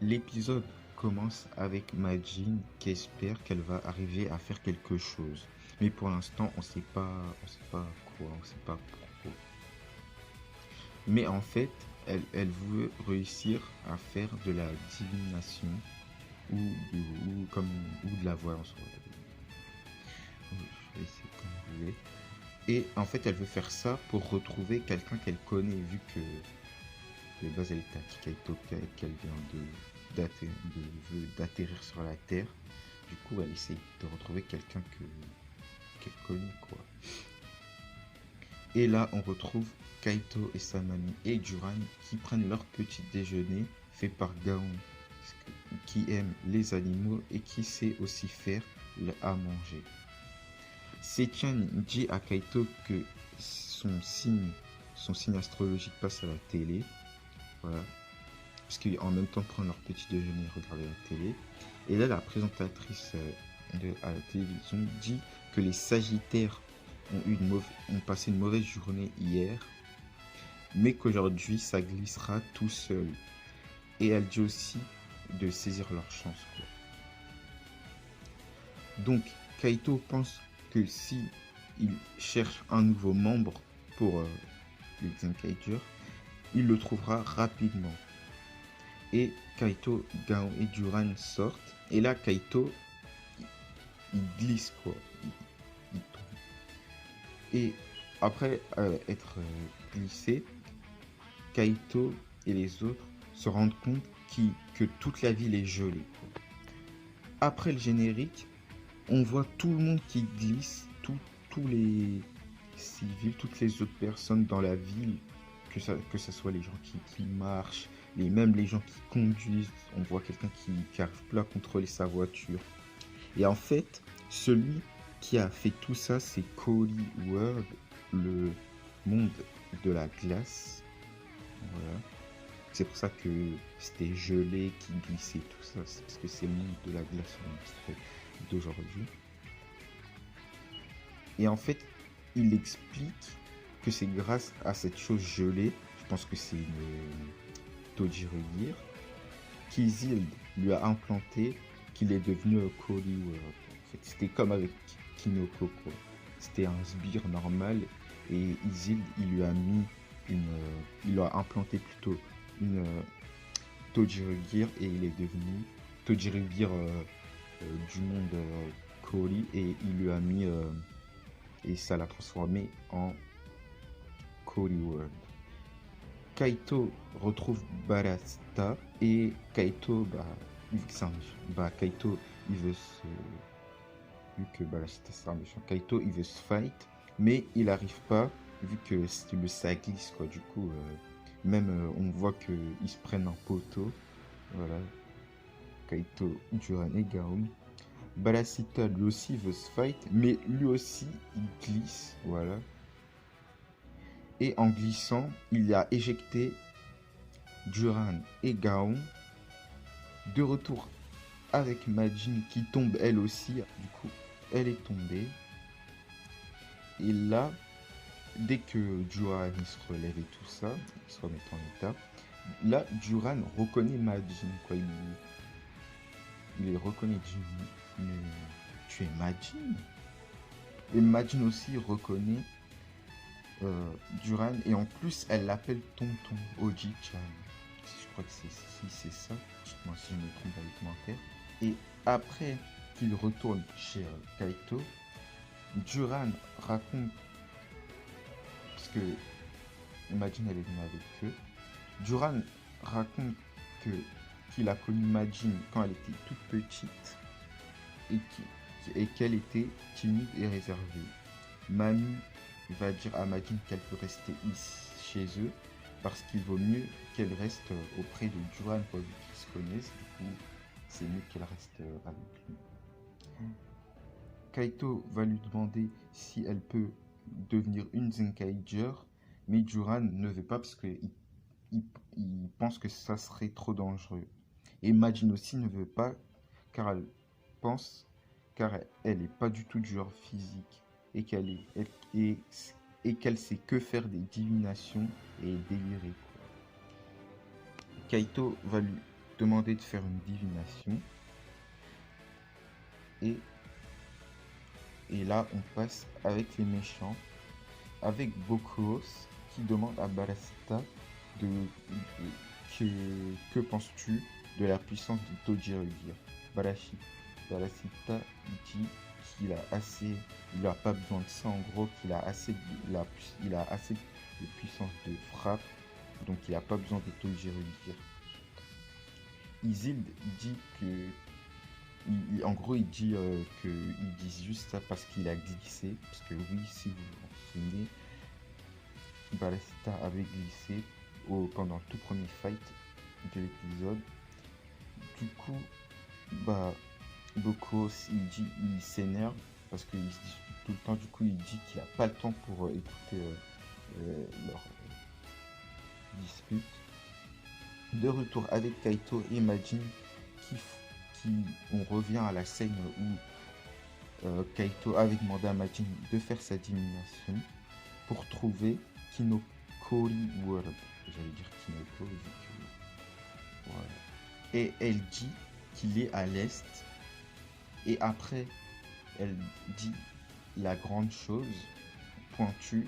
l'épisode commence avec Majin qui espère qu'elle va arriver à faire quelque chose. Mais pour l'instant, on sait pas quoi, on sait pas pourquoi. Mais en fait, elle veut réussir à faire de la divination ou de la voyance. Je vais essayer comme vous voulez. Et en fait, elle veut faire ça pour retrouver quelqu'un qu'elle connaît, vu que de base elle est à Kikaitoka et qu'elle vient d'atterrir sur la Terre. Du coup, elle essaie de retrouver quelqu'un qu'elle connaît, quoi. Et là, on retrouve Kaito et sa mamie et Duran qui prennent leur petit déjeuner fait par Gaon, qui aime les animaux et qui sait aussi faire à manger. Setchan dit à Kaito que son signe astrologique passe à la télé. Voilà. Parce qu'en même temps de prendre leur petit déjeuner et regarder la télé. Et là, la présentatrice à la télévision dit que les Sagittaires ont passé une mauvaise journée hier, mais qu'aujourd'hui, ça glissera tout seul. Et elle dit aussi de saisir leur chance, quoi. Donc, Kaito pense que si il cherche un nouveau membre pour les Zenkaiger, il le trouvera rapidement. Et Kaito, Gaon et Duran sortent. Et là, Kaito, il glisse, quoi. Il tombe. Et après être glissé, Kaito et les autres se rendent compte que toute la ville est gelée, quoi. Après le générique, on voit tout le monde qui glisse, tous les civils, toutes les autres personnes dans la ville, que ce soit les gens qui marchent, même les gens qui conduisent. On voit quelqu'un qui arrive plus à contrôler sa voiture. Et en fait, celui qui a fait tout ça, c'est Cory World, le monde de la glace. Voilà. C'est pour ça que c'était gelé, qui glissait, tout ça. C'est parce que c'est le monde de la glace d'aujourd'hui. Et en fait, il explique que c'est grâce à cette chose gelée, je pense que c'est une Tojirigir, qu'Isilde lui a implanté qu'il est devenu Cory World. En fait, c'était comme avec Kinoko, quoi. C'était un sbire normal et Isilde, il lui a implanté plutôt une Tojirigir et il est devenu Tojirigir du monde Cory et il lui a mis et ça l'a transformé en Cory World. Kaito retrouve Barasta et Kaito, Kaito, il veut se... Vu que Barasta c'est un méchant, Kaito, il veut se fight, mais il n'arrive pas, vu que ça glisse, quoi. Du coup, on voit qu'ils se prennent en poteau. Voilà. Kaito, Duran et Gaon. Barasta, lui aussi, veut se fight, mais lui aussi, il glisse, voilà. Et en glissant, il a éjecté Duran et Gaon. De retour avec Majin qui tombe elle aussi. Du coup, elle est tombée. Et là, dès que Duran se relève et tout ça, il se remet en état, là, Duran reconnaît Majin, quoi. Il reconnaît Jimmy. Mais tu es Majin. Et Majin aussi reconnaît Duran. Et en plus, elle l'appelle Tonton Oji-chan. Je crois que c'est ça. Dites-moi si je me trompe dans les commentaires. Et après qu'il retourne chez Kaito, Duran raconte, parce que Majin elle est venue avec eux, Duran raconte qu'il a connu Majin quand elle était toute petite et qu'elle était timide et réservée. Mami va dire à Majin qu'elle peut rester ici chez eux parce qu'il vaut mieux qu'elle reste auprès de Duran, vu qu'ils se connaissent. Du coup, c'est mieux qu'elle reste avec lui. Kaito va lui demander si elle peut devenir une Zenkaiger, mais Duran ne veut pas parce qu'il pense que ça serait trop dangereux. Et Majin aussi ne veut pas car elle n'est pas du tout du genre physique et qu'elle sait que faire des divinations et délirer, quoi. Kaito va lui demander de faire une divination. Et là, on passe avec les méchants, avec Bokuos qui demande à Barasita que penses-tu de la puissance de Tojirugi? Barasita dit qu'il a assez, il n'a pas besoin de ça en gros, qu'il a assez, il a assez de puissance de frappe, donc il n'a pas besoin de Tojirugi. Isilde dit que en gros, il dit qu'ils disent juste ça parce qu'il a glissé. Parce que oui, si vous vous souvenez, Barasita avait glissé pendant le tout premier fight de l'épisode. Du coup, bah, Bokos, il s'énerve parce qu'il se dit tout le temps, du coup, il dit qu'il n'a pas le temps pour écouter leur dispute. De retour avec Kaito et Majin, on revient à la scène où Kaito avait demandé à Majin de faire sa divination pour trouver Kinokori World. J'allais dire Kinoko, vu que... Voilà. Et elle dit qu'il est à l'est. Et après, elle dit la grande chose pointue.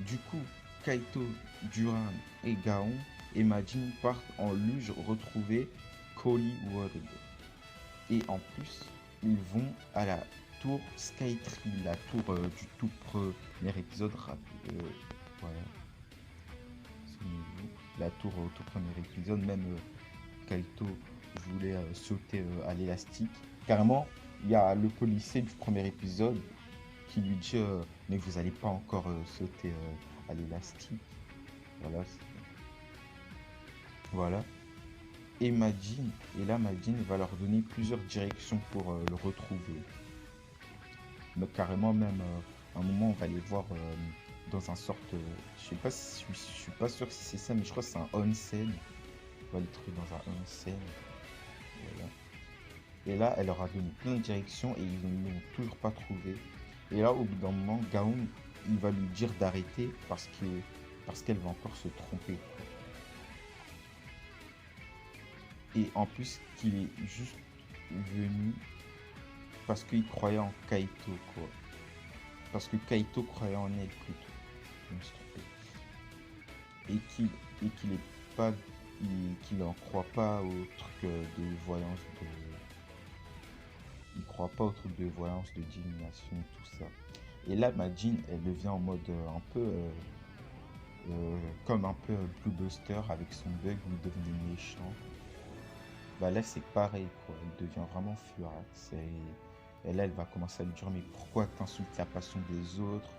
Du coup, Kaito, Duran et Gaon et Majin partent en luge retrouver Koli World. Et en plus, ils vont à la tour Skytree, la tour du tout premier épisode. Voilà. La tour au tout premier épisode, même Kaito voulait sauter à l'élastique. Carrément, il y a le policier du premier épisode qui lui dit mais vous n'allez pas encore sauter à l'élastique. Voilà. Voilà. Et là Majin va leur donner plusieurs directions pour le retrouver. Mais carrément même à un moment on va les voir dans un sorte, je suis pas sûr si c'est ça, mais je crois que c'est un onsen. On va les trouver dans un onsen. Voilà. Et là elle leur a donné plein de directions et ils ne l'ont toujours pas trouvé. Et là au bout d'un moment Gaon il va lui dire d'arrêter parce qu'elle va encore se tromper. Et en plus qu'il est juste venu parce qu'il croyait en Kaito, quoi. Parce que Kaito croyait en elle plutôt. Je me suis trompé. Et qu'il est pas, qu'il en croit pas au truc de voyance il croit pas au truc de voyance, de divination, tout ça. Et là Majin elle devient en mode un peu comme un peu Blue Buster avec son bug où il devenait méchant. Bah là c'est pareil quoi, il devient vraiment furax et là elle va commencer à lui dire mais pourquoi t'insultes la passion des autres,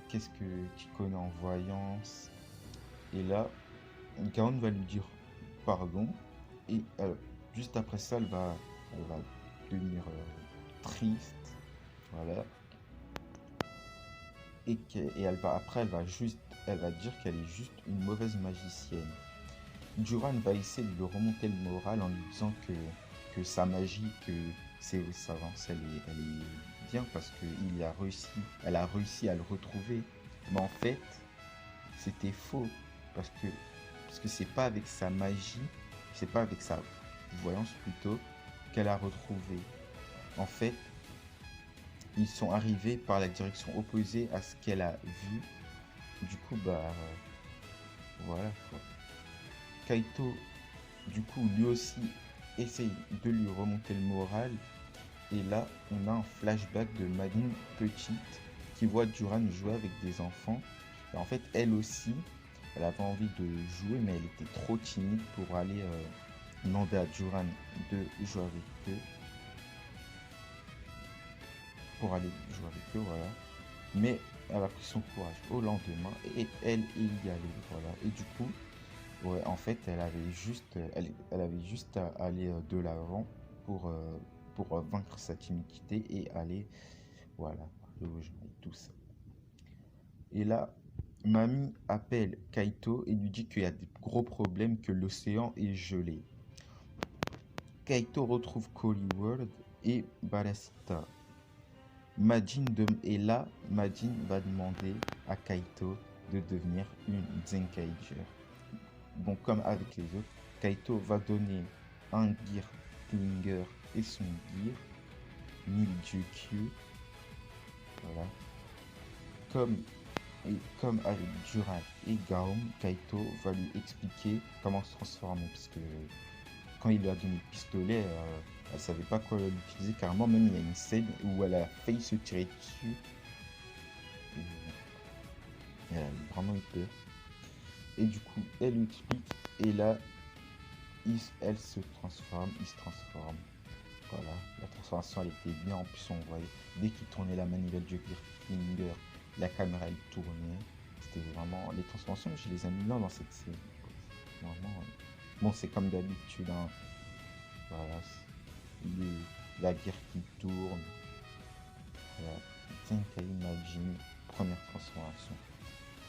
qu'est-ce que tu connais en voyance? Et là Gaon va lui dire pardon et juste après ça elle va devenir triste, voilà, et elle va dire qu'elle est juste une mauvaise magicienne. Duran va essayer de lui remonter le moral en lui disant que sa magie, que sa avance, elle est bien parce elle a réussi à le retrouver. Mais en fait, c'était faux parce que c'est pas avec sa magie, c'est pas avec sa voyance plutôt qu'elle a retrouvé. En fait, ils sont arrivés par la direction opposée à ce qu'elle a vu. Du coup, voilà quoi. Kaito, du coup, lui aussi essaye de lui remonter le moral. Et là, on a un flashback de Madine petite qui voit Duran jouer avec des enfants. Et en fait, elle aussi, elle avait envie de jouer, mais elle était trop timide pour aller demander à Duran de jouer avec eux. Voilà. Mais elle a pris son courage au lendemain et elle est y allée, voilà. Et du coup, ouais, en fait, elle avait juste à aller de l'avant pour vaincre sa timidité et aller, voilà, le rejoindre et tout ça. Et là, Mamie appelle Kaito et lui dit qu'il y a des gros problèmes, que l'océan est gelé. Kaito retrouve Koli World et Barasita. Et là, Majin va demander à Kaito de devenir une Zenkaiger. Bon, comme avec les autres, Kaito va donner un Gear Klinger et son Gear Niljukyu. Voilà. Comme avec Duran et Gaon, Kaito va lui expliquer comment se transformer. Parce que quand il lui a donné le pistolet, elle savait pas quoi l'utiliser. Carrément, même il y a une scène où elle a failli se tirer dessus. Et elle a vraiment eu peur. Et du coup, elle lui explique. Et là, elle se transforme, il se transforme. Voilà, la transformation elle était bien. En plus, on voyait dès qu'il tournait la manivelle du Finger, la caméra elle tournait. C'était vraiment les transformations. Je les aime bien dans cette série. Vraiment. Bon, c'est comme d'habitude. Hein. Voilà, la guerre qui tourne. Voilà. Zenkai Majin, première transformation.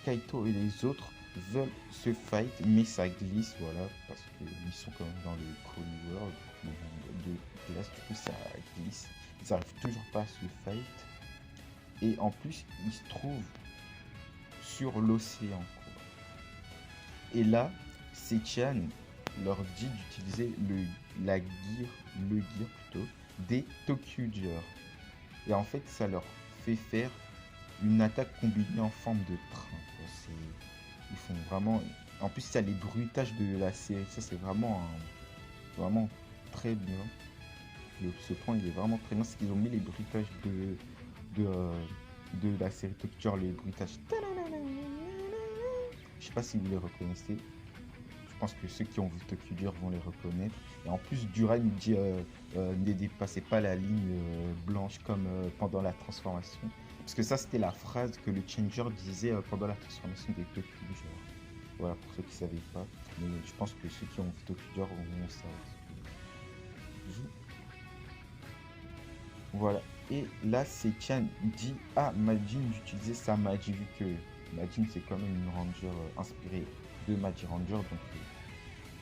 Kaito et les autres veulent se fight, mais ça glisse, voilà, parce qu'ils sont quand même dans le Cold World, le monde de glace, du coup ça glisse. Ils n'arrivent toujours pas à se fight. Et en plus, ils se trouvent sur l'océan. Et là, Sechan leur dit d'utiliser le gear plutôt, des Tokyuger. Et en fait, ça leur fait faire une attaque combinée en forme de train. Ils font vraiment. En plus, ça les bruitages de la série. Ça, c'est vraiment très bien. Ce point, il est vraiment très bien. C'est qu'ils ont mis les bruitages de la série Tokyo, les bruitages. Je sais pas si vous les reconnaissez. Je pense que ceux qui ont vu Tokyo vont les reconnaître. Et en plus, Duran dit ne dépassez pas la ligne blanche comme pendant la transformation. Parce que ça, c'était la phrase que le Changer disait pendant la transformation des Tokyo. Voilà, pour ceux qui ne savaient pas. Mais je pense que ceux qui ont vu Tokyo vont savoir. Voilà. Et là, Sechan dit à Majin d'utiliser sa magie, vu que Majin, c'est quand même une ranger inspirée de Magi Ranger. Donc,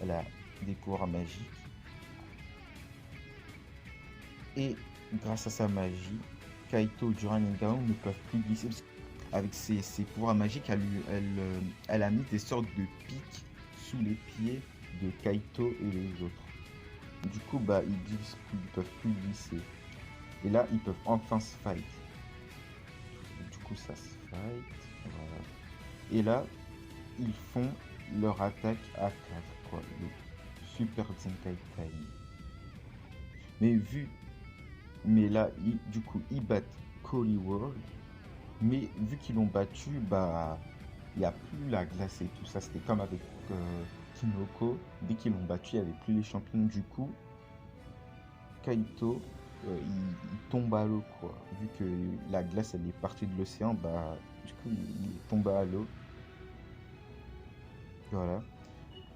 elle a des pouvoirs magiques. Et grâce à sa magie, Kaito, Duran et Gaon ne peuvent plus glisser. Avec ses pouvoirs magiques, elle a mis des sortes de pics sous les pieds de Kaito et les autres. Du coup, bah, ils peuvent plus glisser. Et là, ils peuvent enfin se fight. Du coup, ça se fight. Voilà. Et là, ils font leur attaque à 4, quoi. Le Super Zenkai Time. Mais là, du coup, ils battent Coly World. Mais vu qu'ils l'ont battu, bah, il n'y a plus la glace et tout ça. C'était comme avec Kinoko. Dès qu'ils l'ont battu, il n'y avait plus les champions. Du coup, Kaito, il tombe à l'eau, quoi. Vu que la glace, elle est partie de l'océan, bah, du coup, il tombe à l'eau. Voilà.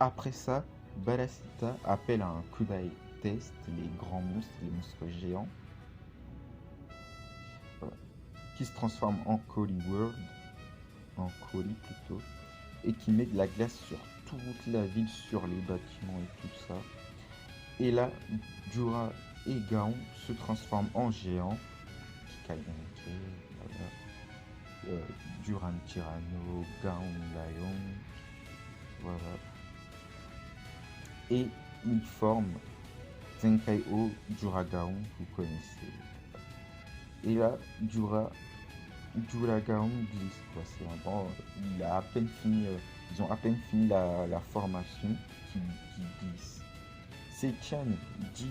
Après ça, Balasita appelle à un Kudai test les grands monstres, les monstres géants. Voilà. Qui se transforment en Coly World. En Coly plutôt. Et qui met de la glace sur toute la ville, sur les bâtiments et tout ça. Et là, Dura et Gaon se transforment en géants. Voilà. Duran Tyranno, Gaon Lion. Voilà. Et ils forment Zenkai-O Duragaon, vous connaissez. Et là, Duragaon glisse, quoi. C'est vraiment, ils ont à peine fini la formation qui glisse. Sechan dit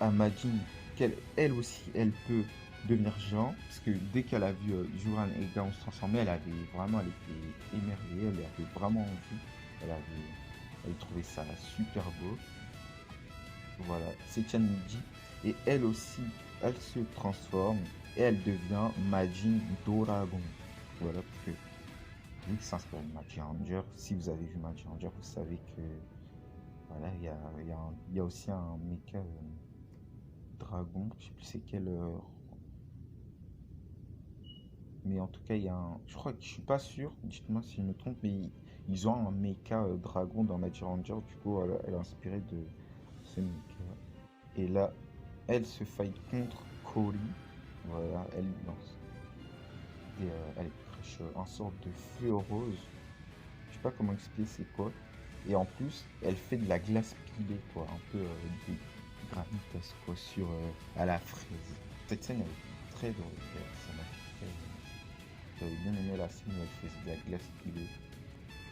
à Majin qu'elle aussi, elle peut devenir géant, parce que dès qu'elle a vu Duran et Gaon se transformer, elle était émerveillée, elle avait vraiment envie, elle trouvait ça super beau. Voilà, Sechan dit, et elle aussi, elle se transforme et elle devient Majin Doragon. Voilà, parce que vu que ça s'appelle Magi Ranger, si vous avez vu Magi Ranger, vous savez que voilà, il y a aussi un mecha dragon, je sais plus c'est quel, mais en tout cas, je crois que je suis pas sûr, dites-moi si je me trompe, mais ils ont un mecha dragon dans Magi Ranger, du coup, elle est inspirée de ce mecha. Et là, elle se fight contre Coly. Voilà, elle lance. Et elle crèche un sorte de feu rose. Je sais pas comment expliquer c'est quoi. Et en plus, elle fait de la glace pilée, quoi, un peu des granitas, quoi, sur à la fraise. Cette scène est très drôle, d'ailleurs, ça m'a fait très j'avais bien aimé la scène où elle faisait de la glace pilée.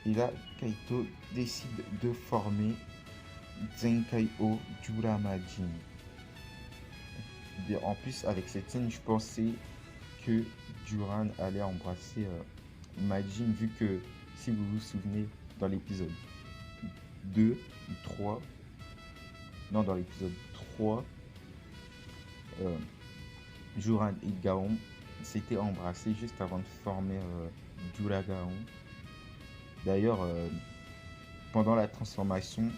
Et là, Kaito décide de former Zenkaiho Juramajin. En plus, avec cette scène, je pensais que Duran allait embrasser Majin, vu que, si vous vous souvenez, dans l'épisode 2 ou 3, non, dans l'épisode 3, Juran et Gaon s'étaient embrassés juste avant de former Duragaon. D'ailleurs, pendant la transformation,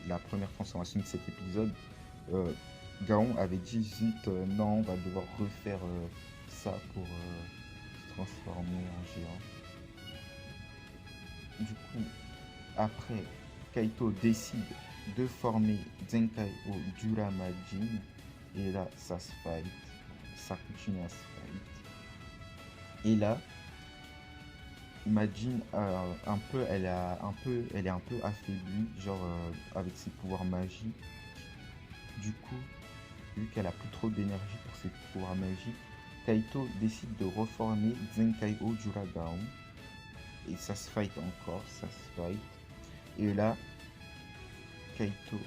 la première transformation de cet épisode, Gaon avait dit zut, non, on va devoir refaire ça pour se transformer en géant. Du coup, après, Kaito décide de former Zenkaiho Juramajin. Et là, ça se fight. Ça continue à se fight. Et là, Majin elle est un peu affaiblie, genre avec ses pouvoirs magiques. Du coup, vu qu'elle a plus trop d'énergie pour ses pouvoirs magiques, Kaito décide de reformer Zenkaiho Juragaon. Et ça se fight encore, ça se fight. Et là, Kaito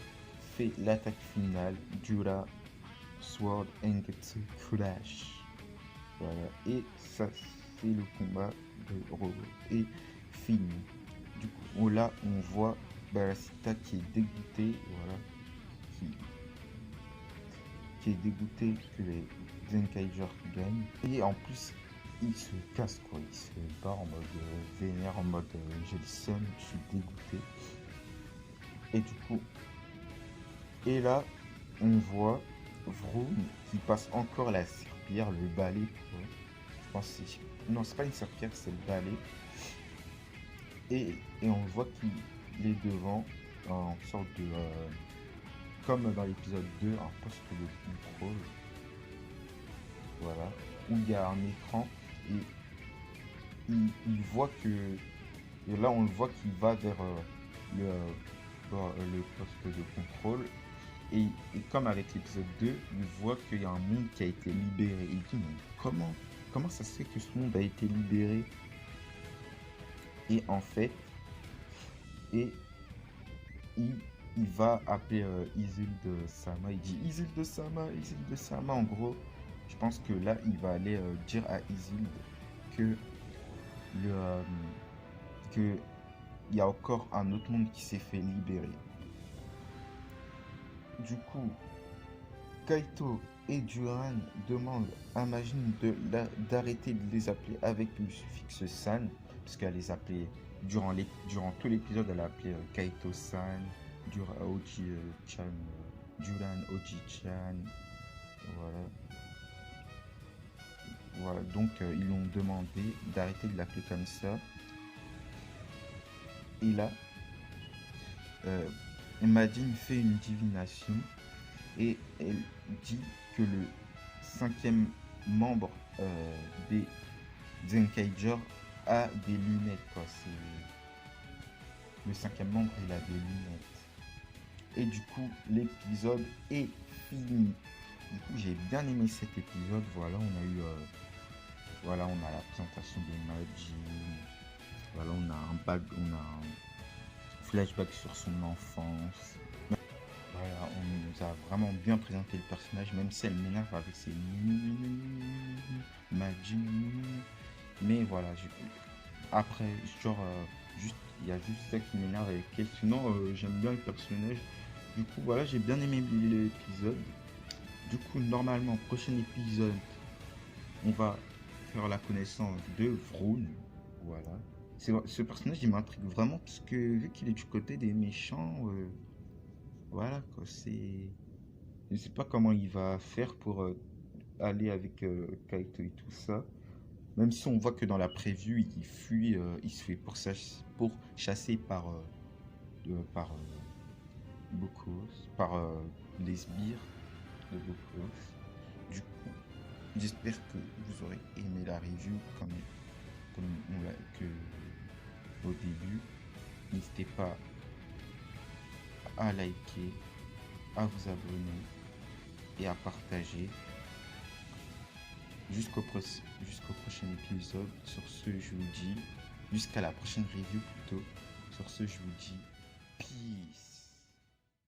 fait l'attaque finale, Jura Sword Engetsu Crash. Voilà, et ça c'est le combat de Roro et fini. Du coup, là on voit Barasita qui est dégoûté, voilà, qui est dégoûté que les Zenkaiger gagnent. Et en plus, il se casse, quoi, il se barre en mode vénère, en mode j'ai le seum, je suis dégoûté. Et du coup, et là, on voit Vroom qui passe encore la serpillière, le balai, quoi. Je pense que c'est... Non, c'est pas une serpillière, c'est le balai. Et on voit qu'il est devant en sorte de... comme dans l'épisode 2, un poste de contrôle. Voilà. Où il y a un écran et il voit que... Et là, on le voit qu'il va vers le poste de contrôle. Et comme avec l'épisode 2, il voit qu'il y a un monde qui a été libéré. Et il dit, mais comment ça se fait que ce monde a été libéré? Et en fait, il va appeler Isilde Sama. Il dit Isilde Sama. En gros, je pense que là, il va aller dire à Isilde que que il y a encore un autre monde qui s'est fait libérer. Du coup, Kaito et Duran demandent à Majin d'arrêter de les appeler avec le suffixe san, parce qu'elle les appelait durant tout l'épisode, elle a appelé Kaito-san, Oji-chan, Duran Oji-chan, voilà. Voilà, donc ils l'ont demandé d'arrêter de l'appeler comme ça. Et là, Majin fait une divination et elle dit que le 5e membre des Zenkaiger a des lunettes, quoi. Le 5e membre, il a des lunettes. Et du coup, l'épisode est fini. Du coup, j'ai bien aimé cet épisode. Voilà, on a eu voilà, on a la présentation de Majin. Voilà, on a un flashback sur son enfance. Voilà, on nous a vraiment bien présenté le personnage, même si elle m'énerve avec ses Majin. Mais voilà, après, genre, juste, il y a juste ça qui m'énerve avec elle. Sinon, j'aime bien le personnage. Du coup, voilà, j'ai bien aimé l'épisode. Du coup, normalement, prochain épisode, on va faire la connaissance de Vroon. Voilà. Ce personnage, il m'intrigue vraiment parce que vu qu'il est du côté des méchants, voilà quoi, c'est... Je sais pas comment il va faire pour aller avec Kaito et tout ça. Même si on voit que dans la preview, il fuit, il se fait chasser par Bokos, par les sbires de Bokos. Du coup, j'espère que vous aurez aimé la review comme on l'a que au début. N'hésitez pas à liker, à vous abonner et à partager. Jusqu'au prochain épisode. Sur ce, je vous dis, jusqu'à la prochaine review plutôt. Sur ce, je vous dis peace.